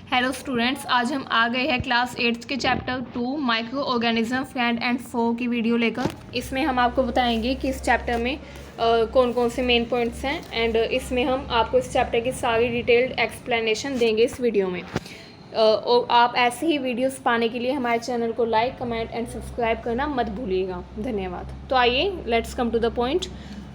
Hello students, आज हम आ गए हैं क्लास 8 के chapter 2 micro organism friend and foe की वीडियो लेकर। इसमें हम आपको बताएंगे कि इस चैप्टर में कौन कौन से मेन पॉइंट्स हैं एंड इसमें हम आपको इस चैप्टर की सारी डिटेल्ड एक्सप्लेनेशन देंगे इस वीडियो में। और आप ऐसे ही वीडियोस पाने के लिए हमारे चैनल को लाइक, कमेंट एंड सब्सक्राइब करना मत भूलिएगा। धन्यवाद। तो आइए let's come to the point.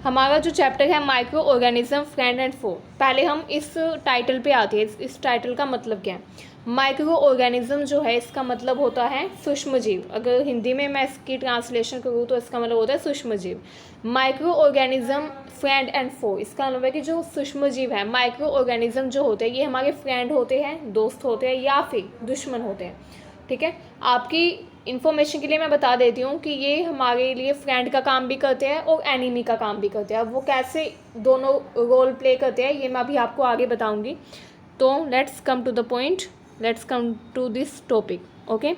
हमारा जो चैप्टर है micro organism friend and foe, पहले हम इस टाइटल पे आते हैं। इस टाइटल का मतलब क्या है? माइक्रो ऑर्गेनिज्म जो है इसका मतलब होता है सूक्ष्म जीव। अगर हिंदी में मैं इसकी ट्रांसलेशन करूँ तो इसका मतलब होता है सूक्ष्म जीव। माइक्रो ऑर्गेनिज्म फ्रेंड एंड फो, इसका मतलब है कि जो सूक्ष्म जीव है, माइक्रो ऑर्गेनिज्म जो होते हैं ये हमारे फ्रेंड होते हैं, दोस्त होते हैं या फिर दुश्मन होते हैं। ठीक है, आपकी इन्फॉर्मेशन के लिए मैं बता देती हूँ कि ये हमारे लिए फ्रेंड का काम भी करते हैं और एनिमी का काम भी करते हैं। अब वो कैसे दोनों रोल प्ले करते हैं ये मैं अभी आपको आगे बताऊँगी। तो let's come to the point, let's come to this topic. Okay,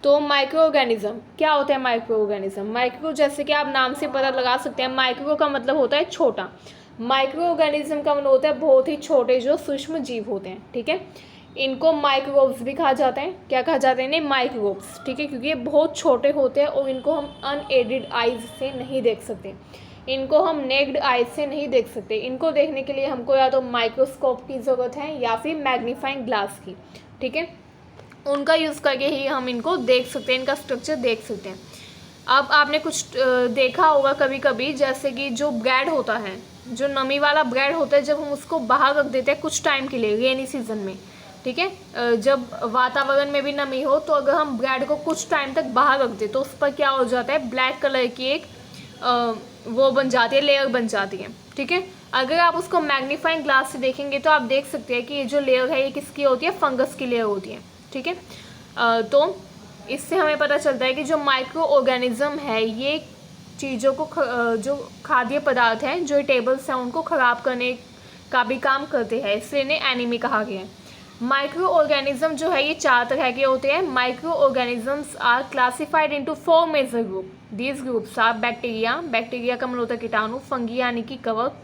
तो माइक्रो ऑर्गेनिज्म क्या होता है? माइक्रो ऑर्गेनिज्म, माइक्रो जैसे कि आप नाम से पता लगा सकते हैं, माइक्रो का मतलब होता है छोटा। माइक्रो ऑर्गेनिज्म का मतलब होता है बहुत ही छोटे जो सूक्ष्म जीव होते हैं। ठीक है, इनको माइक्रोब्स भी कहा जाता है। क्या कहा जाता है इन्हें? माइक्रोब्स। ठीक है, क्योंकि ये बहुत छोटे होते हैं और इनको हम अनएडेड आइज से नहीं देख सकते, इनको हम नेक्ड आइज से नहीं देख सकते। इनको देखने के लिए हमको या तो माइक्रोस्कोप की ज़रूरत है या फिर मैग्नीफाइंग ग्लास की। ठीक है, उनका यूज़ करके ही हम इनको देख सकते हैं, इनका स्ट्रक्चर देख सकते हैं। अब आपने कुछ देखा होगा कभी कभी, जैसे कि जो ब्रेड होता है, जो नमी वाला ब्रेड होता है, जब हम उसको बाहर रख देते हैं कुछ टाइम के लिए रेनी सीजन में, ठीक है, जब वातावरण में भी नमी हो, तो अगर हम ब्रेड को कुछ टाइम तक बाहर रख दें तो उस पर क्या हो जाता है? ब्लैक कलर की एक वो बन जाती है, लेयर बन जाती है। ठीक है, अगर आप उसको मैग्नीफाइंग ग्लास से देखेंगे तो आप देख सकते हैं कि ये जो लेयर है ये किसकी होती है? फंगस की लेयर होती है। ठीक है, तो इससे हमें पता चलता है कि जो माइक्रो ऑर्गेनिज्म है ये चीज़ों को जो खाद्य पदार्थ हैं, जो टेबल्स हैं, उनको ख़राब करने का भी काम करते हैं, इसलिए इन्हें एनिमी कहा गया है। माइक्रो ऑर्गेनिज्म जो है ये 4 तरह के होते हैं। Micro organisms are classified into 4 major group. These groups are bacteria, bacteria का मतलब होता है कीटाणु, फंगी यानी कि कवक,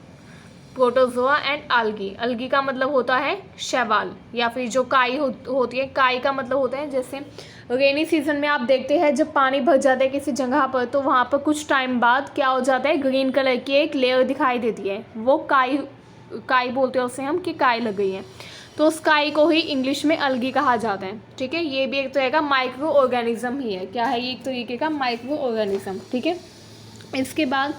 प्रोटोजोआ एंड algae। algae का मतलब होता है शैवाल या फिर जो काई होती है। काई का मतलब होता है, जैसे रेनी सीजन में आप देखते हैं जब पानी भर जाता है किसी जगह पर, तो वहाँ पर कुछ टाइम बाद क्या हो जाता है? ग्रीन कलर की एक लेयर दिखाई देती है, वो काई बोलते हैं उसे हम, कि काई लग गई है। तो उस काई को ही इंग्लिश में algae कहा जाता है। ठीक है, ये भी एक तरह का माइक्रो ऑर्गेनिज्म ही है। क्या है ये? एक तरीके का माइक्रो ऑर्गेनिज्म। ठीक है, इसके बाद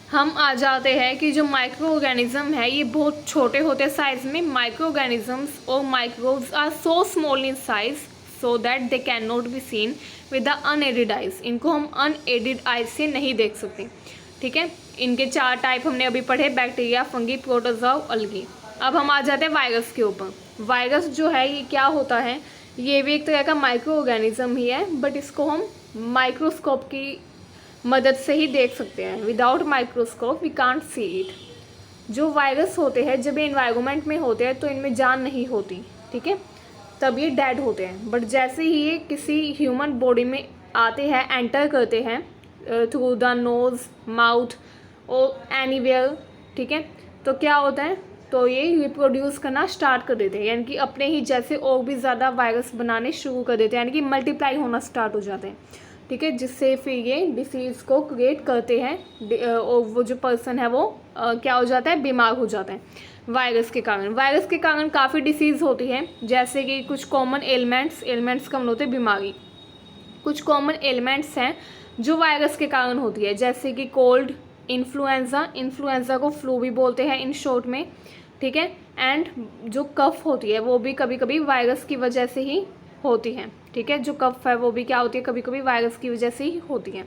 हम आ जाते हैं कि जो माइक्रो ऑर्गेनिज्म है ये बहुत छोटे होते हैं साइज में। माइक्रो ऑर्गेनिजम्स और microbes are so small in size so that they can not be seen with the unaided eyes. इनको हम अनएडेड आइज से नहीं देख सकते। ठीक है, इनके 4 टाइप हमने अभी पढ़े, बैक्टीरिया, फंगी, प्रोटोजोआ, algae। अब हम आ जाते हैं वायरस के ऊपर। वायरस जो है ये क्या होता है? ये भी एक तरह का माइक्रो ऑर्गेनिज्म ही है, बट इसको हम माइक्रोस्कोप की मदद से ही देख सकते हैं। Without microscope we can't see it. जो वायरस होते हैं जब ये इन्वायरमेंट में होते हैं तो इनमें जान नहीं होती। ठीक है, तब ये डेड होते हैं। बट जैसे ही ये किसी ह्यूमन बॉडी में आते हैं, एंटर करते हैं थ्रू द नोज़, माउथ और एनीवेयर, ठीक है, तो क्या होता है? तो ये रिप्रोड्यूस करना स्टार्ट कर देते हैं, यानी कि अपने ही जैसे और भी ज़्यादा वायरस बनाने शुरू कर देते हैं, यानी कि मल्टीप्लाई होना स्टार्ट हो जाते हैं। ठीक है, जिससे फिर ये डिसीज़ को क्रिएट करते हैं और वो जो पर्सन है वो क्या हो जाता है? बीमार हो जाता है वायरस के कारण। वायरस के कारण काफ़ी डिसीज़ होती है, जैसे कि कुछ कॉमन एलिमेंट्स का मतलब होते हैं बीमारी। कुछ कॉमन एलिमेंट्स हैं जो वायरस के कारण होती है, जैसे कि कोल्ड, इन्फ्लुएंजा को फ्लू भी बोलते हैं इन शॉर्ट में। ठीक है, एंड जो कफ होती है वो भी कभी कभी वायरस की वजह से ही होती है। ठीक है, जो कफ है वो भी क्या होती है? कभी कभी वायरस की वजह से ही होती है।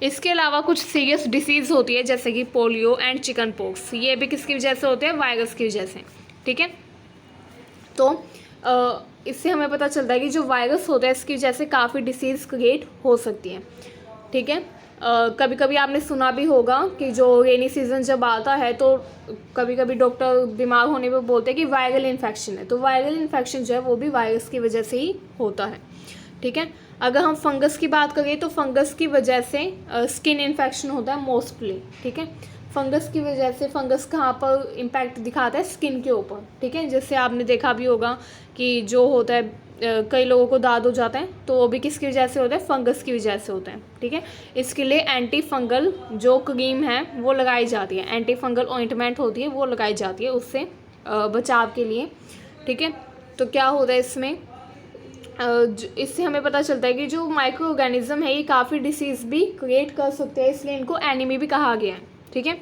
इसके अलावा कुछ सीरियस डिसीज़ होती है, जैसे कि पोलियो एंड चिकन पॉक्स। ये भी किसकी वजह से होते हैं? वायरस की वजह से। ठीक है, तो इससे हमें पता चलता है कि जो वायरस होता है इसकी वजह से काफ़ी डिसीज़ क्रिएट हो सकती है। ठीक है, कभी कभी आपने सुना भी होगा कि जो रेनी सीज़न जब आता है तो कभी कभी डॉक्टर बीमार होने पर बोलते हैं कि वायरल इन्फेक्शन है। तो वायरल इन्फेक्शन जो है वो भी वायरस की वजह से ही होता है। ठीक है, अगर हम फंगस की बात करें तो फंगस की वजह से स्किन इन्फेक्शन होता है मोस्टली। ठीक है, फंगस की वजह से फंगस कहाँ पर इम्पैक्ट दिखाता है, स्किन के ऊपर, ठीक है। जैसे आपने देखा भी होगा कि जो होता है कई लोगों को दाद हो जाता है, तो वो भी किसकी वजह से होता है, फंगस की वजह से होता है, ठीक है। इसके लिए एंटी फंगल जो क्रीम है वो लगाई जाती है, एंटी फंगल ऑइंटमेंट होती है वो लगाई जाती है उससे बचाव के लिए, ठीक है। तो क्या होता है इसमें, इससे हमें पता चलता है कि जो माइक्रो ऑर्गेनिज्म है ये काफ़ी डिसीज़ भी क्रिएट कर सकते हैं, इसलिए इनको एनीमी भी कहा गया है, ठीक है।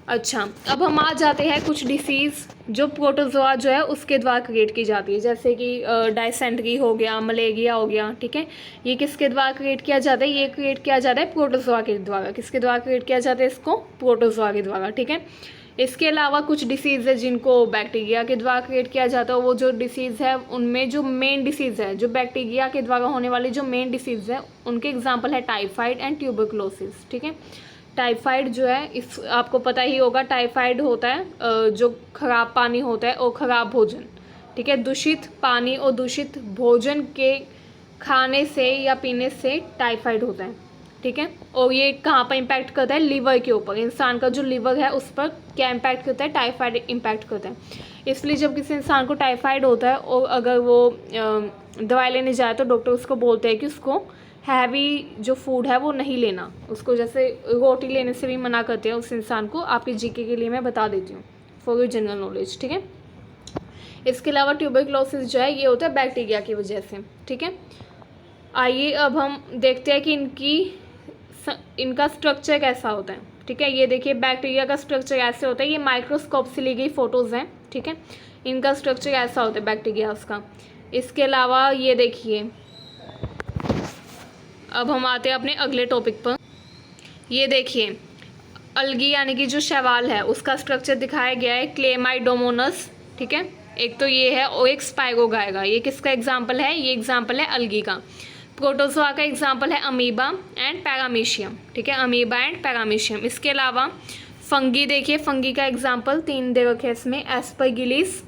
अच्छा, अब हम आ जाते हैं कुछ डिसीज़ जो प्रोटोजोआ जो है उसके द्वारा क्रिएट की जाती है, जैसे कि डायसेंट्री हो गया, मलेरिया हो गया, ठीक है। ये किसके द्वारा क्रिएट किया जाता है, ये क्रिएट किया जाता है प्रोटोजोआ के द्वारा। किसके द्वारा क्रिएट किया जाता है इसको, प्रोटोजोआ के द्वारा, ठीक है। इसके अलावा कुछ डिसीज़ है जिनको बैक्टीरिया के द्वारा क्रिएट किया जाता है। वो जो डिसीज़ है उनमें जो मेन डिसीज़ है, जो बैक्टीरिया के द्वारा होने वाली जो मेन डिसीज़ है, उनके एग्जांपल है टाइफाइड एंड ट्यूबरक्लोसिस, ठीक है। टाइफाइड जो है, इस आपको पता ही होगा, टाइफाइड होता है जो खराब पानी होता है और ख़राब भोजन, ठीक है। दूषित पानी और दूषित भोजन के खाने से या पीने से टाइफाइड होता है, ठीक है। और ये कहाँ पर इम्पैक्ट करता है, लिवर के ऊपर। इंसान का जो लिवर है उस पर क्या इम्पैक्ट करता है, टाइफाइड इम्पैक्ट करता है। इसलिए जब किसी इंसान को टाइफाइड होता है और अगर वो दवाई लेने जाए तो डॉक्टर उसको बोलते हैं कि उसको हैवी जो फूड है वो नहीं लेना, उसको जैसे रोटी लेने से भी मना करते हैं उस इंसान को। आपके जीके के लिए मैं बता देती हूँ, फॉर योर जनरल नॉलेज, ठीक है। इसके अलावा ट्यूबरक्लोसिस जो है ये होता है बैक्टीरिया की वजह से, ठीक है। आइए अब हम देखते हैं कि इनका स्ट्रक्चर कैसा होता है, ठीक है। ये देखिए बैक्टीरिया का स्ट्रक्चर ऐसे होता है, ये माइक्रोस्कोप से ली गई फ़ोटोज़ हैं, ठीक है। इनका स्ट्रक्चर ऐसा होता है बैक्टीरिया का। इसके अलावा ये देखिए, अब हम आते हैं अपने अगले टॉपिक पर। ये देखिए अलगी यानी कि जो शैवाल है उसका स्ट्रक्चर दिखाया गया है, क्लेमाइडोमोनस, ठीक है। एक तो ये है और एक स्पाइरोगाइरा। ये किसका एग्जाम्पल है, ये एग्जाम्पल है अलगी का। प्रोटोजोआ का एग्जाम्पल है अमीबा एंड पैरामीशियम, ठीक है, अमीबा एंड पैरामीशियम। इसके अलावा फंगी देखिए, फंगी का एग्जाम्पल 3 दे रखे इसमें, एस्परगिलिस,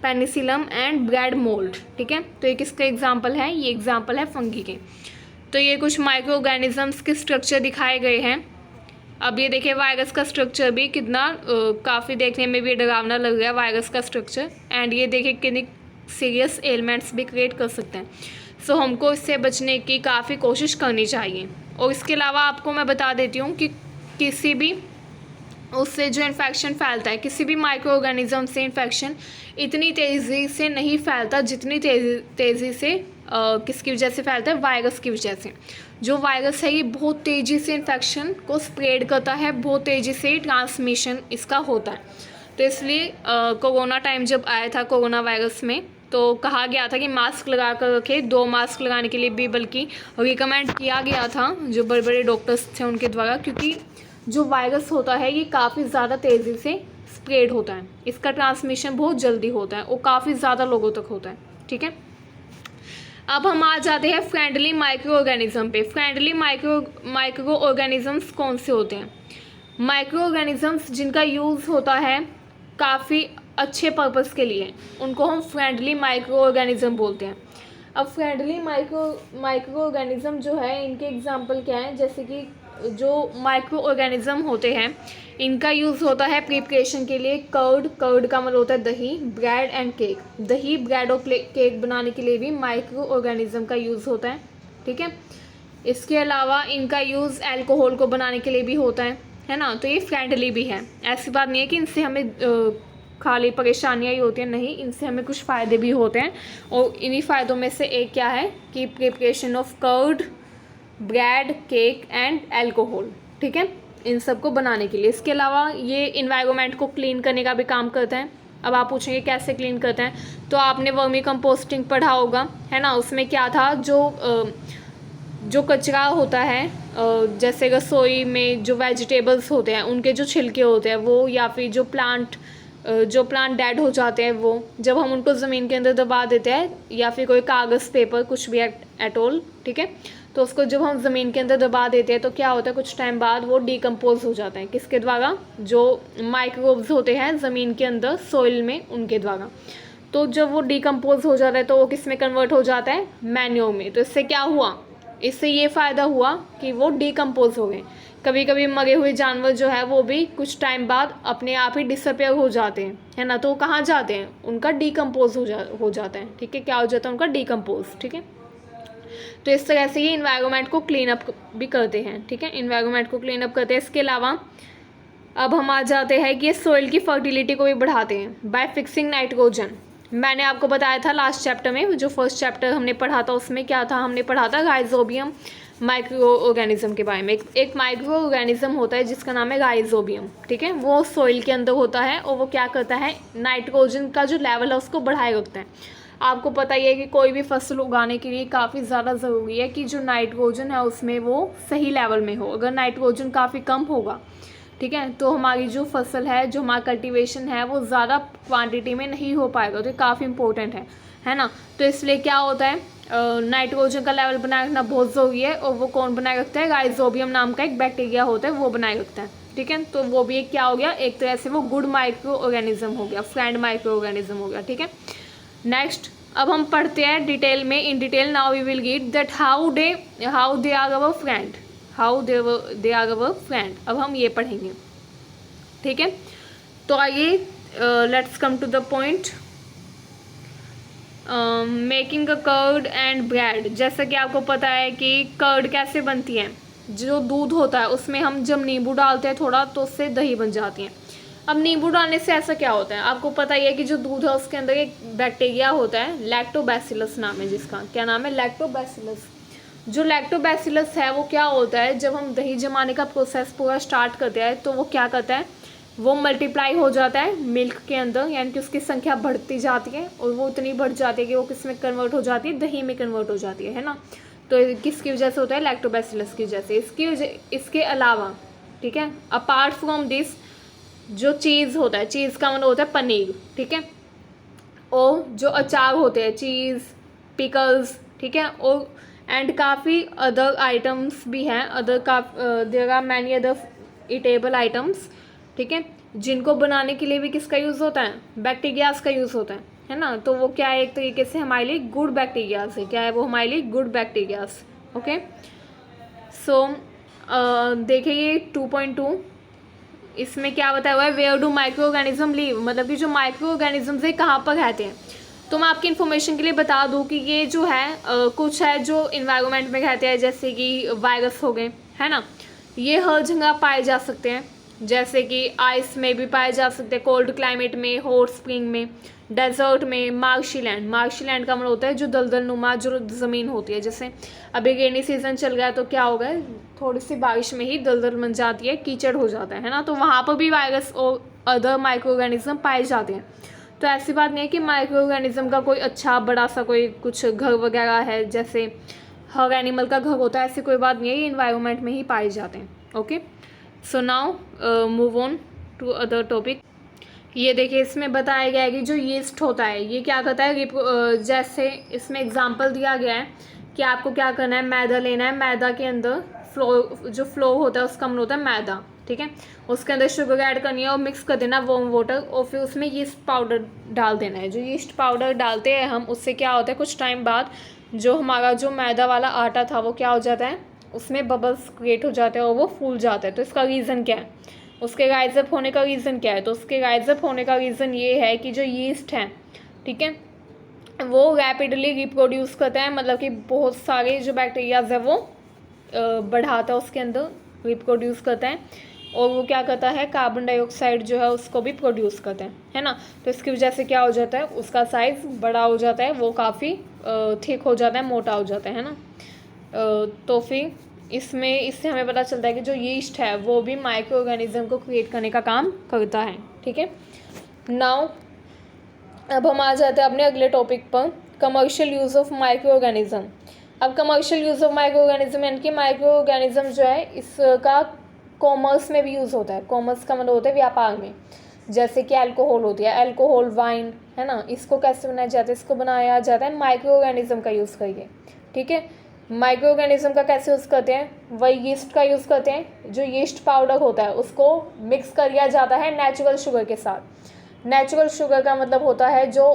पेनिसिलम एंड ब्रेड मोल्ड, ठीक है। तो ये किसका एग्जाम्पल है, ये एग्जाम्पल है फंगी के। तो ये कुछ माइक्रो ऑर्गेनिजम्स के स्ट्रक्चर दिखाए गए हैं। अब ये देखिए वायरस का स्ट्रक्चर भी कितना काफ़ी देखने में भी डरावना लग रहा है वायरस का स्ट्रक्चर। एंड ये देखिए कितनी सीरियस एलिमेंट्स भी क्रिएट कर सकते हैं। सो हमको इससे बचने की काफ़ी कोशिश करनी चाहिए। और इसके अलावा आपको मैं बता देती हूँ कि किसी भी उससे जो इन्फेक्शन फैलता है, किसी भी माइक्रो ऑर्गेनिज्म से इन्फेक्शन इतनी तेज़ी से नहीं फैलता जितनी तेज़ी से किसकी वजह से फैलता है, वायरस की वजह से। जो वायरस है ये बहुत तेज़ी से इन्फेक्शन को स्प्रेड करता है, बहुत तेज़ी से ट्रांसमिशन इसका होता है। तो इसलिए कोरोना टाइम जब आया था, कोरोना वायरस में, तो कहा गया था कि मास्क लगा कर रखें। 2 मास्क लगाने के लिए भी बल्कि रिकमेंड किया गया था जो बड़े बड़े डॉक्टर्स थे उनके द्वारा, क्योंकि जो वायरस होता है ये काफ़ी ज़्यादा तेज़ी से स्प्रेड होता है, इसका ट्रांसमिशन बहुत जल्दी होता है और काफ़ी ज़्यादा लोगों तक होता है, ठीक है। अब हम आ जाते हैं फ्रेंडली माइक्रो ऑर्गेनिज्म पे। फ्रेंडली माइक्रो ऑर्गेनिजम्स कौन से होते हैं, माइक्रो ऑर्गेनिजम्स जिनका यूज़ होता है काफ़ी अच्छे पर्पस के लिए, उनको हम फ्रेंडली माइक्रो ऑर्गेनिज्म बोलते हैं। अब फ्रेंडली माइक्रो ऑर्गेनिज्म जो है इनके एग्जांपल क्या हैं, जैसे कि जो माइक्रो ऑर्गेनिज्म होते हैं इनका यूज़ होता है प्रिपरेशन के लिए। कर्ड का मतलब होता है दही, ब्रेड एंड केक। दही, ब्रेड और केक बनाने के लिए भी माइक्रो ऑर्गेनिज्म का यूज़ होता है, ठीक है। इसके अलावा इनका यूज़ अल्कोहल को बनाने के लिए भी होता है ना। तो ये फ्रेंडली भी है, ऐसी बात नहीं है कि इनसे हमें खाली परेशानियाँ ही होती हैं, नहीं, इनसे हमें कुछ फ़ायदे भी होते हैं। और इन्हीं फ़ायदों में से एक क्या है कि preparation of curd, bread, cake and alcohol, ठीक है, इन सब को बनाने के लिए। इसके अलावा ये इन्वायरमेंट को क्लीन करने का भी काम करते हैं। अब आप पूछेंगे कैसे क्लीन करते हैं, तो आपने वर्मी कंपोस्टिंग पढ़ा होगा, है ना। उसमें क्या था, जो कचरा होता है, जैसे रसोई में जो वेजिटेबल्स होते हैं उनके जो छिलके होते हैं वो, या फिर जो प्लांट डेड हो जाते हैं वो, जब हम उनको ज़मीन के अंदर दबा देते हैं, या फिर कोई कागज़, पेपर, कुछ भी एट ऑल, ठीक है, तो उसको जब हम ज़मीन के अंदर दबा देते हैं तो क्या होता है, कुछ टाइम बाद वो डिकम्पोज हो जाता है। किसके द्वारा, जो माइक्रोब्स होते हैं ज़मीन के अंदर सॉइल में, उनके द्वारा। तो जब वो डिकम्पोज हो जाता है तो वो किस में कन्वर्ट हो जाता है, मैन्योर में। तो इससे क्या हुआ, इससे ये फ़ायदा हुआ कि वो डिकम्पोज हो गए। कभी कभी मरे हुए जानवर जो है वो भी कुछ टाइम बाद अपने आप ही डिसअपेयर हो जाते हैं, है ना। तो वो कहाँ जाते हैं, उनका डीकम्पोज हो जाता है, ठीक है, क्या हो जाता है उनका डीकम्पोज, ठीक है। तो इस तरह से ये इन्वायरमेंट को क्लीन अप भी करते हैं, ठीक है, इन्वायरमेंट को क्लीन अप करते हैं। इसके अलावा अब हम आ जाते हैं कि ये सॉइल की फर्टिलिटी को भी बढ़ाते हैं बाय फिक्सिंग नाइट्रोजन। मैंने आपको बताया था लास्ट चैप्टर में, जो फर्स्ट चैप्टर हमने पढ़ा था उसमें क्या था, हमने पढ़ा था राइजोबियम माइक्रो ऑर्गेनिज्म के बारे में। एक माइक्रो ऑर्गेनिज्म होता है जिसका नाम है राइजोबियम, ठीक है, वो सॉइल के अंदर होता है और वो क्या करता है, नाइट्रोजन का जो लेवल है उसको बढ़ाए रखता है। आपको पता ही है कि कोई भी फसल उगाने के लिए काफ़ी ज़्यादा ज़रूरी है कि जो नाइट्रोजन है उसमें वो सही लेवल में हो। अगर नाइट्रोजन काफ़ी कम होगा, ठीक है, तो हमारी जो फसल है, जो हमारा कल्टीवेशन है, वो ज़्यादा क्वांटिटी में नहीं हो पाएगा। तो ये काफ़ी इंपॉर्टेंट है ना। तो इसलिए क्या होता है, नाइट्रोजन का लेवल बनाए रखना बहुत ज़रूरी है। और वो कौन बनाए रखता है, राइजोबियम नाम का एक बैक्टीरिया होता है, वो बनाए रखता है, ठीक है। तो वो भी एक क्या हो गया, एक तरह से वो गुड माइक्रो ऑर्गेनिज्म हो गया, फ्रेंड माइक्रो ऑर्गेनिज्म हो गया, ठीक है। नेक्स्ट अब हम पढ़ते हैं डिटेल में, in detail now we will get that how they are our friend, how they are our friend. अब हम ये पढ़ेंगे, ठीक है। तो आइए let's come to the point. Making a curd and bread. जैसा कि आपको पता है कि कर्ड कैसे बनती है, जो दूध होता है उसमें हम जब नींबू डालते हैं थोड़ा तो उससे दही बन जाती है। अब नींबू डालने से ऐसा क्या होता है, आपको पता ही है कि जो दूध है उसके अंदर एक बैक्टीरिया होता है, लैक्टोबैसिलस नाम है जिसका, क्या नाम है, लैक्टोबैसिलस। जो लैक्टोबैसिलस है वो क्या होता है, जब हम दही जमाने का प्रोसेस पूरा स्टार्ट करते हैं तो वो क्या करता है, वो मल्टीप्लाई हो जाता है मिल्क के अंदर, यानी कि उसकी संख्या बढ़ती जाती है और वो इतनी बढ़ जाती है कि वो किस में कन्वर्ट हो जाती है, दही में कन्वर्ट हो जाती है ना। तो किसकी वजह से होता है, लैक्टोबैसिलस की वजह से। इसके अलावा, ठीक है, अपार्ट फ्रॉम दिस, जो चीज़ होता है, चीज़ का मतलब होता है पनीर, ठीक है, और जो अचार होते हैं, चीज़, पिकल्स, ठीक है, और एंड काफ़ी अदर आइटम्स भी हैं, there are many other eatable items, ठीक है, जिनको बनाने के लिए भी किसका यूज़ होता है, बैक्टीरियाज का यूज़ होता है ना। तो वो क्या है, एक तरीके से हमारे लिए गुड बैक्टीरियाज है, क्या है वो हमारे लिए गुड बैक्टीरियाज, ओके। सो देखिए ये 2.2, इसमें क्या बताया हुआ है, where do micro organism live, मतलब कि जो माइक्रो ऑर्गेनिज्म है कहाँ पर रहते हैं। तो मैं आपकी इन्फॉर्मेशन के लिए बता दूं कि ये जो है कुछ है जो इन्वायरमेंट में रहते हैं, जैसे कि वायरस हो गए, है ना, ये हर जगह पाए जा सकते हैं, जैसे कि आइस में भी पाए जा सकते हैं, कोल्ड क्लाइमेट में, हॉट स्प्रिंग में, डेजर्ट में, मार्शीलैंड का मतलब होता है जो दलदल नुमा जो ज़मीन होती है। जैसे अभी रेनी सीज़न चल गया है तो क्या होगा, थोड़ी सी बारिश में ही दलदल बन जाती है, कीचड़ हो जाता है ना, तो वहाँ पर भी वायरस और अदर माइक्रो ऑर्गेनिज्म पाए जाते हैं। तो ऐसी बात नहीं है कि माइक्रो ऑर्गेनिज्म का कोई अच्छा बड़ा सा कोई कुछ घर वगैरह है, जैसे हर एनिमल का घर होता है, ऐसी कोई बात नहीं है, ये इन्वायरमेंट में ही पाए जाते हैं, okay. So now move on to other topic. ये देखिए इसमें बताया गया है कि जो यीस्ट होता है ये क्या करता है, जैसे इसमें एग्जांपल दिया गया है कि आपको क्या करना है, मैदा लेना है, मैदा के अंदर फ्लो होता है उसका मतलब होता है मैदा, ठीक है, उसके अंदर शुगर ऐड करनी है और मिक्स कर देना वार्म वाटर, और फिर उसमें यीस्ट पाउडर डाल देना है। जो यीस्ट पाउडर डालते हैं हम, उससे क्या होता है, कुछ टाइम बाद जो हमारा जो मैदा वाला आटा था वो क्या हो जाता है, उसमें बबल्स क्रिएट हो जाते हैं और वो फूल जाता है। तो इसका रीज़न क्या है, उसके राइजअप होने का रीज़न क्या है, तो उसके राइजअप होने का रीज़न ये है कि जो यीस्ट है, ठीक है, वो रैपिडली रिप्रोड्यूस करता है, मतलब कि बहुत सारे जो बैक्टीरियाज है वो बढ़ाता है उसके अंदर, रिप्रोड्यूस करता है, और वो क्या करता है, कार्बन डाइऑक्साइड जो है उसको भी प्रोड्यूस करता है ना। तो इसकी वजह से क्या हो जाता है, उसका साइज़ बड़ा हो जाता है, वो काफ़ी थिक हो जाता है, मोटा हो जाता है ना। तो फिर इससे हमें पता चलता है कि जो यीस्ट है वो भी माइक्रो ऑर्गेनिज्म को क्रिएट करने का काम करता है, ठीक है। नाउ अब हम आ जाते हैं अपने अगले टॉपिक पर, commercial use of micro organism. अब commercial use of micro organism यानी कि माइक्रो ऑर्गेनिज्म जो है इसका कॉमर्स में भी यूज़ होता है। कॉमर्स का मतलब होता है व्यापार में, जैसे कि अल्कोहल होती है, अल्कोहल, वाइन, है ना, इसको कैसे बनाया जाता है, इसको बनाया जाता है माइक्रो ऑर्गेनिज्म का यूज़ करके, ठीक है। माइक्रो ऑर्गेनिज्म का कैसे यूज़ करते हैं, वही यीस्ट का यूज़ करते हैं, जो यीस्ट पाउडर होता है उसको मिक्स कर दिया जाता है नेचुरल शुगर के साथ। नेचुरल शुगर का मतलब होता है जो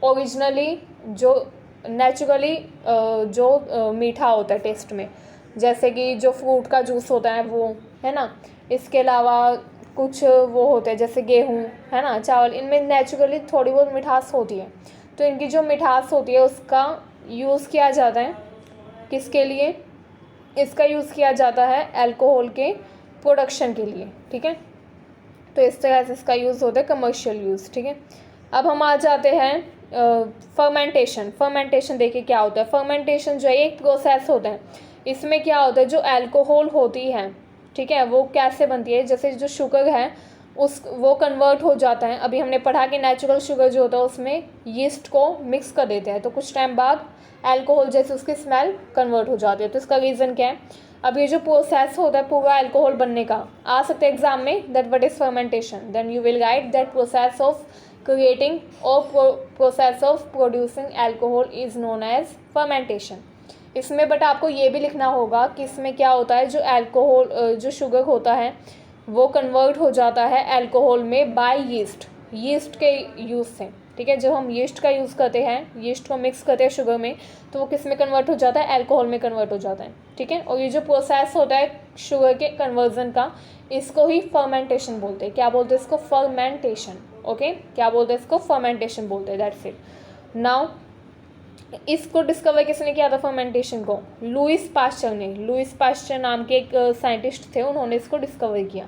ओरिजिनली जो नेचुरली जो मीठा होता है टेस्ट में, जैसे कि जो फ्रूट का जूस होता है वो, है ना। इसके अलावा कुछ वो होते हैं जैसे गेहूँ, है ना, चावल, इनमें नेचुरली थोड़ी बहुत मिठास होती है। तो इनकी जो मिठास होती है उसका यूज़ किया जाता है किसके लिए, इसका यूज़ किया जाता है अल्कोहल के प्रोडक्शन के लिए, ठीक है। तो इस तरह से इसका यूज़ होता है, कमर्शियल यूज़, ठीक है। अब हम आ जाते हैं फर्मेंटेशन। फर्मेंटेशन देखिए क्या होता है। फर्मेंटेशन जो है एक प्रोसेस होता है। इसमें क्या होता है, जो अल्कोहल होती है, ठीक है, वो कैसे बनती है, जैसे जो शुगर है वो कन्वर्ट हो जाता है। अभी हमने पढ़ा कि नेचुरल शुगर जो होता है उसमें यीस्ट को मिक्स कर देते हैं, तो कुछ टाइम बाद अल्कोहल जैसे उसकी स्मेल कन्वर्ट हो जाती है। तो इसका रीज़न क्या है, अब ये जो प्रोसेस होता है पूरा अल्कोहल बनने का, आ सकता है एग्जाम में, that what is fermentation, then you will write that process of creating or process of producing alcohol is known as fermentation. इसमें बट आपको ये भी लिखना होगा कि इसमें क्या होता है, जो अल्कोहल जो शुगर होता है वो कन्वर्ट हो जाता है अल्कोहल में बाय यीस्ट, यीस्ट के यूज़ से, ठीक है। जब हम यीस्ट का यूज़ करते हैं, यीस्ट को मिक्स करते हैं शुगर में, तो वो किस में कन्वर्ट हो जाता है, अल्कोहल में कन्वर्ट हो जाता है, ठीक है। और ये जो प्रोसेस होता है शुगर के कन्वर्जन का, इसको ही फर्मेंटेशन बोलते हैं। क्या बोलते हैं इसको, फर्मेंटेशन, ओके। क्या बोलते हैं इसको, फर्मेंटेशन बोलते हैं, दैट्स इट। नाउ इसको डिस्कवर किसने किया था फर्मेंटेशन को, लुइस पास्चर ने। लुइस पास्चर नाम के एक साइंटिस्ट थे, उन्होंने इसको डिस्कवर किया।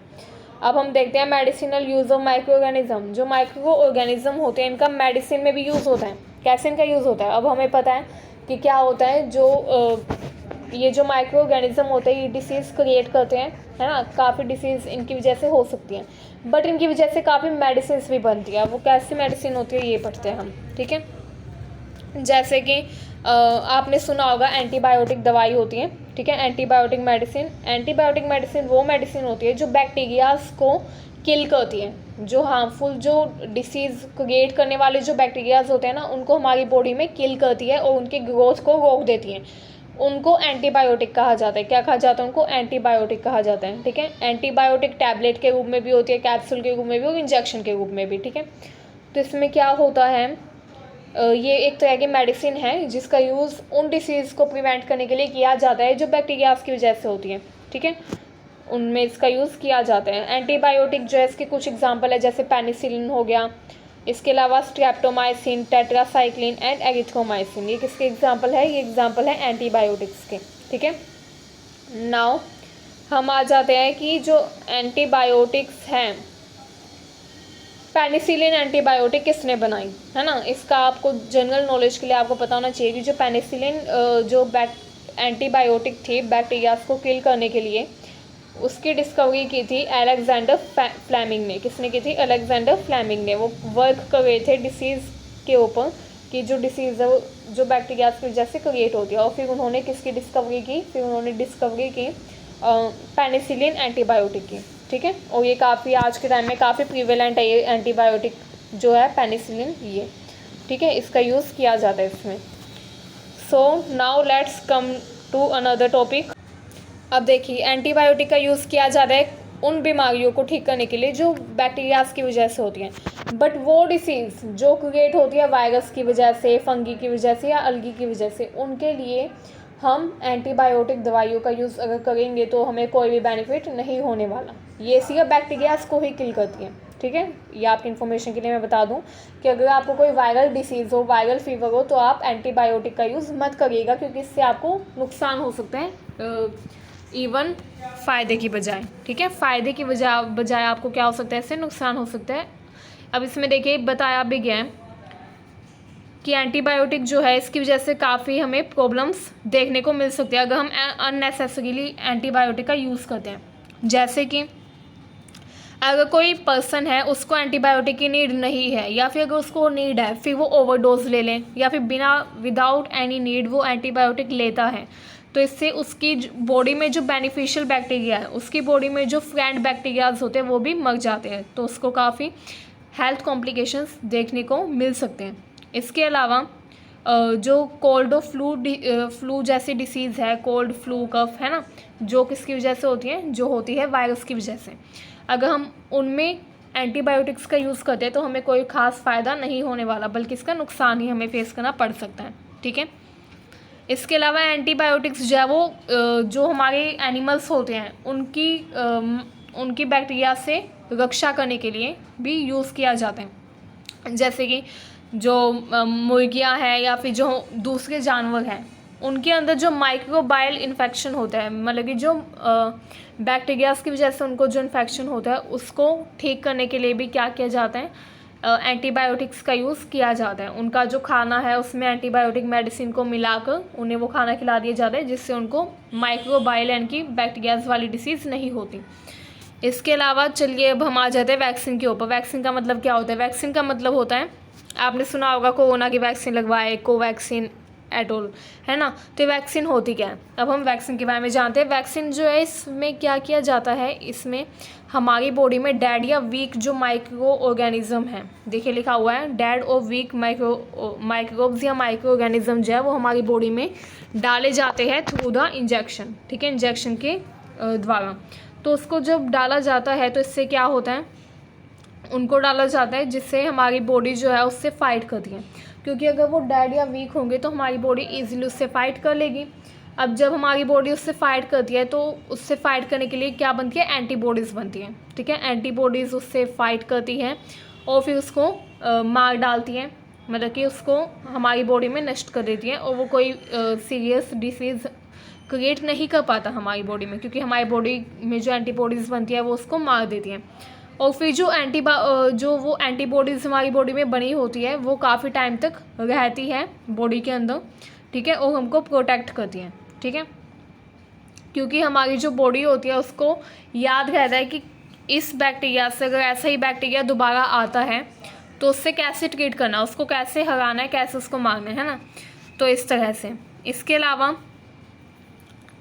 अब हम देखते हैं medicinal use of micro organism. जो माइक्रो ऑर्गेनिज्म होते हैं इनका मेडिसिन में भी यूज़ होता है। कैसे इनका यूज़ होता है, अब हमें पता है कि क्या होता है, जो ये जो माइक्रो ऑर्गेनिज्म होते हैं ये डिसीज़ क्रिएट करते हैं, है ना। काफ़ी डिसीज़ इनकी वजह से हो सकती हैं, बट इनकी वजह से काफ़ी मेडिसिन भी बनती है। वो कैसी मेडिसिन होती है ये पढ़ते हैं हम, ठीक है। जैसे कि आपने सुना होगा एंटीबायोटिक दवाई होती है, ठीक है, एंटीबायोटिक मेडिसिन। एंटीबायोटिक मेडिसिन वो मेडिसिन होती है जो बैक्टीरियाज को किल करती है, जो हार्मफुल, जो डिसीज़ क्रिएट करने वाले जो बैक्टीरियाज होते हैं ना, उनको हमारी बॉडी में किल करती है और उनकी ग्रोथ को रोक देती है। उनको एंटीबायोटिक कहा जाता है। क्या कहा जाता है उनको, एंटीबायोटिक कहा जाता है, ठीक है। एंटीबायोटिक टैबलेट के रूप में भी होती है, कैप्सूल के रूप में भी और इंजेक्शन के रूप में भी, ठीक है। तो इसमें क्या होता है, ये एक तरह की मेडिसिन है जिसका यूज़ उन डिसीज़ को प्रिवेंट करने के लिए किया जाता है जो बैक्टीरियाज की वजह से होती है, ठीक है, उनमें इसका यूज़ किया जाता है। एंटीबायोटिक जो है इसके कुछ एग्जांपल है, जैसे पेनिसिलिन हो गया, इसके अलावा स्ट्रेप्टोमाइसिन, टेट्रासाइक्लिन एंड एरिथ्रोमाइसिन। ये किसके एग्जांपल है, ये एग्जांपल है एंटीबायोटिक्स के, ठीक है। नाउ हम आ जाते हैं कि जो एंटीबायोटिक्स हैं, पेनिसिलिन एंटीबायोटिक किसने बनाई, है ना। इसका आपको जनरल नॉलेज के लिए आपको पता होना चाहिए कि जो पेनिसिलिन जो एंटीबायोटिक थी बैक्टीरियाज को किल करने के लिए, उसकी डिस्कवरी की थी अलेक्जेंडर फ्लेमिंग ने। किसने की थी, अलेक्जेंडर फ्लेमिंग ने। वो वर्क कर रहे थे डिसीज़ के ऊपर कि जो डिसीज़ है जो बैक्टीरियाज की वजह से क्रिएट होती है, और फिर उन्होंने किसकी डिस्कवरी की, फिर उन्होंने डिस्कवरी की पेनिसिलिन एंटीबायोटिक की, ठीक है। और ये काफ़ी आज के टाइम में काफ़ी प्रीवेलेंट है ये एंटीबायोटिक जो है पेनिसिलिन, ये, ठीक है, इसका यूज़ किया जाता है इसमें। So now let's come to another topic. अब देखिए एंटीबायोटिक का यूज़ किया जाता है उन बीमारियों को ठीक करने के लिए जो बैक्टीरियाज की वजह से होती हैं, बट वो डिसीज़ जो क्रिएट होती है वायरस की वजह से, फंगी की वजह से या अलगी की वजह से, उनके लिए हम एंटीबायोटिक दवाइयों का यूज़ अगर करेंगे तो हमें कोई भी बेनिफिट नहीं होने वाला। ये सिर्फ बैक्टीरियाज को ही किल करती हैं, ठीक है। ये आपकी इन्फॉर्मेशन के लिए मैं बता दूं कि अगर आपको कोई वायरल डिसीज़ हो, वायरल फीवर हो, तो आप एंटीबायोटिक का यूज़ मत करिएगा, क्योंकि इससे आपको नुकसान हो सकता है इवन फ़ायदे की बजाय, ठीक है। फ़ायदे की बजाय आपको क्या हो सकता है, इससे नुकसान हो सकता है। अब इसमें देखिए बताया भी गया है कि एंटीबायोटिक जो है इसकी वजह से काफ़ी हमें प्रॉब्लम्स देखने को मिल सकती है अगर हम अननेसेसरीली एंटीबायोटिक का यूज़ करते हैं। जैसे कि अगर कोई पर्सन है उसको एंटीबायोटिक की नीड नहीं है, या फिर अगर उसको नीड है फिर वो ओवरडोज ले लें, या फिर विदाउट एनी नीड वो एंटीबायोटिक लेता है, तो इससे उसकी बॉडी में जो बेनिफिशियल बैक्टीरिया है, उसकी बॉडी में जो फ्रेंड बैक्टीरियाज होते हैं वो भी मर जाते हैं, तो उसको काफ़ी हेल्थ कॉम्प्लिकेशंस देखने को मिल सकते हैं। इसके अलावा जो कोल्ड और फ्लू जैसी डिसीज़ है, कोल्ड, फ्लू, कफ, है ना, जो किसकी वजह से होती है, जो होती है वायरस की वजह से, अगर हम उनमें एंटीबायोटिक्स का यूज़ करते हैं तो हमें कोई ख़ास फ़ायदा नहीं होने वाला, बल्कि इसका नुकसान ही हमें फेस करना पड़ सकता है, ठीक है। इसके अलावा एंटीबायोटिक्स जो है वो जो हमारे एनिमल्स होते हैं उनकी बैक्टीरिया से रक्षा करने के लिए भी यूज़ किया जाता है। जैसे कि जो मुर्गियां हैं या फिर जो दूसरे जानवर हैं उनके अंदर जो माइक्रोबायल इन्फेक्शन होता है, मतलब कि जो बैक्टीरियाज की वजह से उनको जो इन्फेक्शन होता है उसको ठीक करने के लिए भी क्या किया जाता है, एंटीबायोटिक्स का यूज़ किया जाता है। उनका जो खाना है उसमें एंटीबायोटिक मेडिसिन को मिलाकर उन्हें वो खाना खिला दिया जाता है, जिससे उनको माइक्रोबायल यानी कि बैक्टीरियाज वाली डिसीज़ नहीं होती। इसके अलावा चलिए अब हम आ जाते हैं वैक्सीन के ऊपर। वैक्सीन का मतलब क्या होता है? वैक्सीन का मतलब होता है, आपने सुना होगा कोरोना की वैक्सीन लगवाए, कोवैक्सीन, एटोल, है ना। तो ये वैक्सीन होती क्या है? अब हम वैक्सीन के बारे में जानते हैं। वैक्सीन जो है इसमें क्या किया जाता है, इसमें हमारी बॉडी में डेड या वीक जो माइक्रो ऑर्गेनिज्म है, देखिए लिखा हुआ है डेड और वीक माइक्रोब्स या माइक्रो ऑर्गेनिज्म जो है वो हमारी बॉडी में डाले जाते हैं थ्रू द इंजेक्शन, ठीक है, इंजेक्शन के द्वारा। तो उसको जब डाला जाता है तो इससे क्या होता है, उनको डाला जाता है जिससे हमारी बॉडी जो है उससे फ़ाइट करती है, क्योंकि अगर वो डेड या वीक होंगे तो हमारी बॉडी इजीली उससे फ़ाइट कर लेगी। अब जब हमारी बॉडी उससे फ़ाइट करती है तो उससे फ़ाइट करने के लिए क्या बनती है, एंटीबॉडीज़ बनती हैं, ठीक है। एंटीबॉडीज़ उससे फ़ाइट करती हैं और फिर उसको मार डालती हैं, मतलब कि उसको हमारी बॉडी में नष्ट कर देती हैं और वो कोई सीरियस डिसीज़ क्रिएट नहीं कर पाता हमारी बॉडी में, क्योंकि हमारी बॉडी में जो एंटीबॉडीज़ बनती है वो उसको मार देती हैं। और फिर जो वो एंटीबॉडीज़ हमारी बॉडी में बनी होती है वो काफ़ी टाइम तक रहती है बॉडी के अंदर, ठीक है, और हमको प्रोटेक्ट करती हैं, ठीक है, क्योंकि हमारी जो बॉडी होती है उसको याद रहता है कि इस बैक्टीरिया से अगर ऐसा ही बैक्टीरिया दोबारा आता है तो उससे कैसे ट्रीट करना, उसको कैसे हराना है, कैसे उसको मारना है ना। तो इस तरह से। इसके अलावा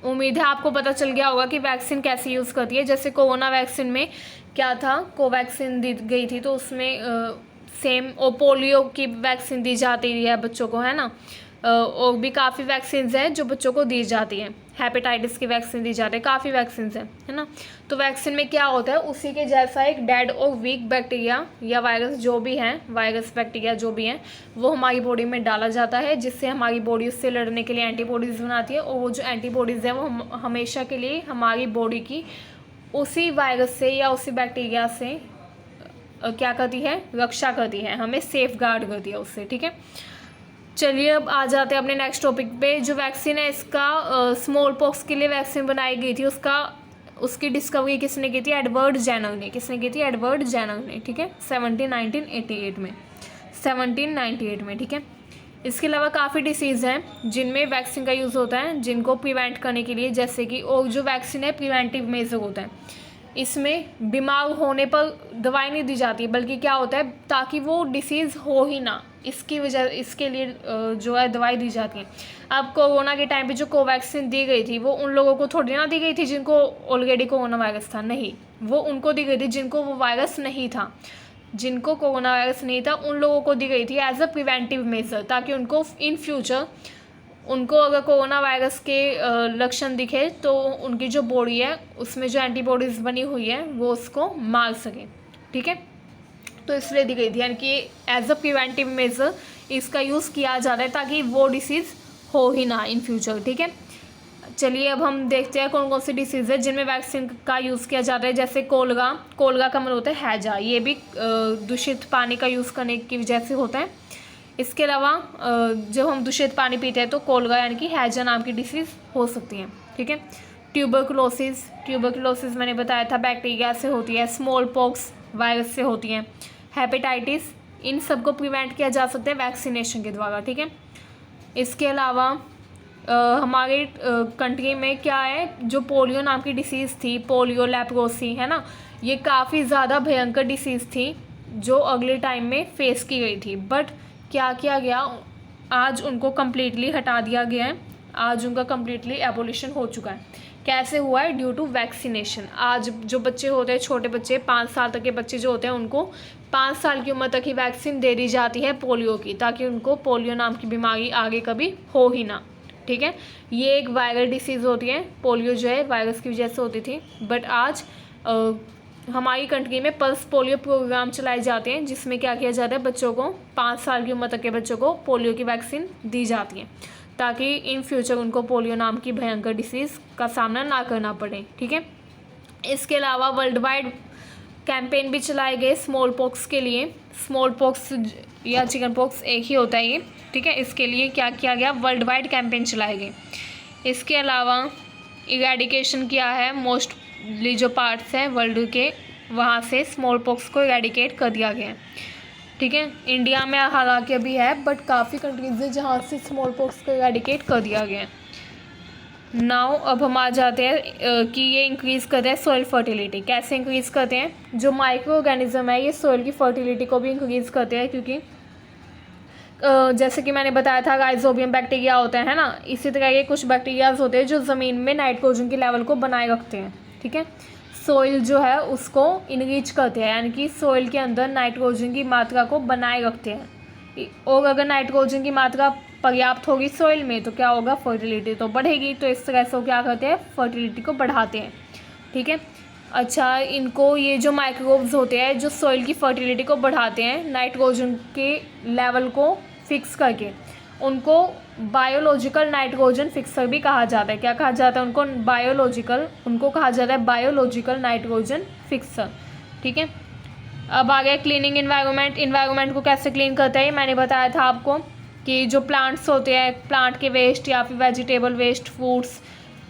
उम्मीद है आपको पता चल गया होगा कि वैक्सीन कैसे यूज़ करती है। जैसे कोरोना वैक्सीन में क्या था, कोवैक्सीन दी गई थी, तो उसमें सेम, और पोलियो की वैक्सीन दी जाती है बच्चों को, है ना। और भी काफ़ी वैक्सीन्स हैं जो बच्चों को दी जाती हैं, हेपेटाइटिस की वैक्सीन दी जाती है, काफ़ी वैक्सीन्स हैं, है ना। तो वैक्सीन में क्या होता है, उसी के जैसा एक डेड और वीक बैक्टीरिया या वायरस जो भी हैं, वायरस बैक्टीरिया जो भी हैं, वो हमारी बॉडी में डाला जाता है, जिससे हमारी बॉडी उससे लड़ने के लिए एंटीबॉडीज़ बनाती है। और वो जो एंटीबॉडीज़ हैं वो हमेशा के लिए हमारी बॉडी की उसी वायरस से या उसी बैक्टीरिया से क्या करती है, रक्षा करती है, हमें सेफ गार्ड करती है उससे, ठीक है। चलिए अब आ जाते हैं अपने नेक्स्ट टॉपिक पे। जो वैक्सीन है इसका स्मॉल पॉक्स के लिए वैक्सीन बनाई गई थी, उसकी डिस्कवरी किसने की थी, एडवर्ड जेनर ने। किसने की थी, एडवर्ड जेनर ने, ठीक है, 1798 में, ठीक है। इसके अलावा काफ़ी डिसीज़ हैं जिनमें वैक्सीन का यूज़ होता है, जिनको प्रिवेंट करने के लिए, जैसे कि, और जो वैक्सीन है प्रिवेंटिव मेजर होता है, इसमें बीमार होने पर दवाई नहीं दी जाती, बल्कि क्या होता है, ताकि वो डिसीज़ हो ही ना, इसके लिए जो है दवाई दी जाती है। अब कोरोना के टाइम पे जो कोवैक्सीन दी गई थी वो उन लोगों को थोड़ी ना दी गई थी जिनको ऑलरेडी कोरोना वायरस था, नहीं, वो उनको दी गई थी जिनको वो वायरस नहीं था, जिनको कोरोना वायरस नहीं था उन लोगों को दी गई थी एज अ प्रिवेंटिव मेजर, ताकि उनको इन फ्यूचर उनको अगर कोरोना वायरस के लक्षण दिखे तो उनकी जो बॉडी है उसमें जो एंटीबॉडीज़ बनी हुई है वो उसको मार सके, ठीक है। तो इसलिए दी गई थी, यानी कि एज अ प्रिवेंटिव मेजर इसका यूज़ किया जा रहा है ताकि वो डिसीज़ हो ही ना इन फ्यूचर, ठीक है। चलिए अब हम देखते हैं कौन कौन सी डिसीज़ है जिनमें वैक्सीन का यूज़ किया जाता है। जैसे कोलगा का मतलब होता है हैजा, ये भी दूषित पानी का यूज़ करने की वजह से होता है। इसके अलावा जब हम दूषित पानी पीते हैं तो कोलगा यानी कि हैजा नाम की डिसीज़ हो सकती है, ठीक है। ट्यूबरकुलोसिस मैंने बताया था बैक्टीरिया से होती है, स्मॉल पॉक्स वायरस से होती हैं, हेपेटाइटिस, इन सबको प्रिवेंट किया जा सकता है वैक्सीनेशन के द्वारा, ठीक है। इसके अलावा हमारे कंट्री में क्या है, जो पोलियो नाम की डिसीज़ थी, पोलियो, लेप्रोसी, है ना, ये काफ़ी ज़्यादा भयंकर डिसीज़ थी जो अगले टाइम में फेस की गई थी। बट क्या किया गया, आज उनको कम्प्लीटली हटा दिया गया है, आज उनका कम्प्लीटली एबोलिशन हो चुका है। कैसे हुआ है, ड्यू टू वैक्सीनेशन। आज जो बच्चे होते हैं, छोटे बच्चे, 5 साल तक के बच्चे जो होते हैं, उनको 5 साल की उम्र तक ही वैक्सीन दे दी जाती है पोलियो की, ताकि उनको पोलियो नाम की बीमारी आगे कभी हो ही ना, ठीक है। ये एक वायरल डिसीज़ होती है, पोलियो जो है वायरस की वजह से होती थी। बट आज हमारी कंट्री में पल्स पोलियो प्रोग्राम चलाए जाते हैं, जिसमें क्या किया जाता है, बच्चों को 5 साल की उम्र तक के बच्चों को पोलियो की वैक्सीन दी जाती है। ताकि इन फ्यूचर उनको पोलियो नाम की भयंकर डिसीज़ का सामना ना करना पड़े। ठीक है, इसके अलावा वर्ल्ड वाइड कैंपेन भी चलाए गए स्मॉल पॉक्स के लिए। स्मॉल पॉक्स या चिकन पॉक्स एक ही होता है ये। ठीक है, इसके लिए क्या किया गया, वर्ल्ड वाइड कैंपेन चलाए गए। इसके अलावा इरेडिकेशन किया है, मोस्टली जो पार्ट्स हैं वर्ल्ड के वहाँ से स्मॉल पॉक्स को इरेडिकेट कर दिया गया है। ठीक है, इंडिया में हालांकि अभी है, बट काफ़ी कंट्रीज है जहाँ से स्मॉल पॉक्स को इरेडिकेट कर दिया गया है। नाउ अब हम आ जाते हैं कि ये इंक्रीज़ करते हैं सॉइल फर्टिलिटी। कैसे इंक्रीज़ करते हैं, जो माइक्रो ऑर्गेनिज्म है ये सॉइल की फर्टिलिटी को भी इंक्रीज़ करते हैं, क्योंकि जैसे कि मैंने बताया था राइजोबियम बैक्टीरिया होते हैं ना, इसी तरह के कुछ बैक्टीरियाज होते हैं जो ज़मीन में नाइट्रोजन के लेवल को बनाए रखते हैं। ठीक है, सॉइल जो है उसको इनरीच करते हैं, यानी कि सॉइल के अंदर नाइट्रोजन की मात्रा को बनाए रखते हैं। और अगर नाइट्रोजन की मात्रा पर्याप्त होगी सॉइल में तो क्या होगा, फर्टिलिटी तो बढ़ेगी। तो इस तरह से वो क्या करते हैं, फर्टिलिटी को बढ़ाते हैं। ठीक है, अच्छा, इनको ये जो माइक्रोब्स होते हैं जो सॉइल की फर्टिलिटी को बढ़ाते हैं, नाइट्रोजन के लेवल को फिक्स करके, उनको बायोलॉजिकल नाइट्रोजन फिक्सर भी कहा जाता है। क्या कहा जाता है उनको, उनको कहा जाता है बायोलॉजिकल नाइट्रोजन फिक्सर। ठीक है, अब आ गया क्लीनिंग इन्वायरमेंट। इन्वायरमेंट को कैसे क्लीन करता है, मैंने बताया था आपको कि जो प्लांट्स होते हैं, प्लांट के वेस्ट या फिर वेजिटेबल वेस्ट, फ्रूट्स,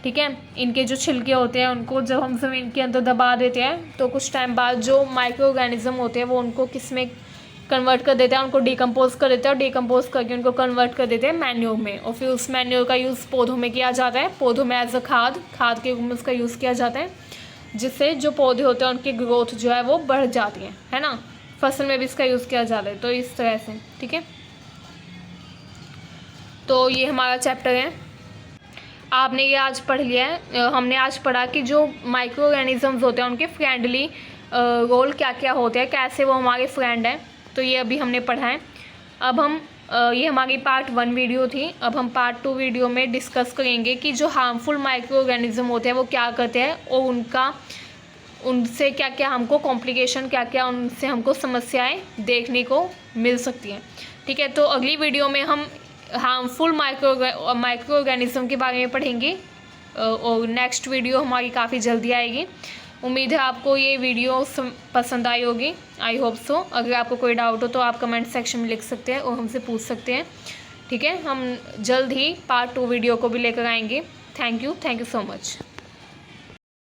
ठीक है, इनके जो छिलके होते हैं उनको जब हम ज़मीन के अंदर दबा देते हैं तो कुछ टाइम बाद जो माइक्रो ऑर्गेनिज्म होते हैं वो उनको किस में कन्वर्ट कर देते हैं, उनको डिकम्पोज कर देते हैं, और डिकम्पोज करके उनको कन्वर्ट कर देते हैं मैन्योर में, और फिर उस मैन्योर का यूज़ पौधों में किया जाता है। पौधों में एज अ खाद के रूप में उसका यूज़ किया जाता है, जिससे जो पौधे होते हैं उनकी ग्रोथ जो है वो बढ़ जाती है ना। फसल में भी इसका यूज़ किया जाता है, तो इस तरह से। ठीक है, तो ये हमारा चैप्टर है, आपने ये आज पढ़ लिया है। हमने आज पढ़ा कि जो माइक्रो ऑर्गेनिजम्स होते हैं उनके फ्रेंडली रोल क्या क्या होते हैं, कैसे वो हमारे फ्रेंड हैं, तो ये अभी हमने पढ़ा है। अब हम ये हमारी पार्ट 1 वीडियो थी। अब हम पार्ट 2 वीडियो में डिस्कस करेंगे कि जो हार्मफुल माइक्रो ऑर्गेनिज्म होते हैं वो क्या करते हैं और उनसे क्या क्या हमको कॉम्प्लिकेशन, क्या क्या उनसे हमको समस्याएं देखने को मिल सकती हैं। ठीक है, तो अगली वीडियो में हम हार्मफुल माइक्रो ऑर्गेनिज्म के बारे में पढ़ेंगे, और नेक्स्ट वीडियो हमारी काफ़ी जल्दी आएगी। उम्मीद है आपको ये वीडियो पसंद आई होगी, आई होप सो। अगर आपको कोई डाउट हो तो आप कमेंट सेक्शन में लिख सकते हैं और हमसे पूछ सकते हैं। ठीक है, हम जल्द ही पार्ट 2 वीडियो को भी लेकर आएंगे। Thank you so much.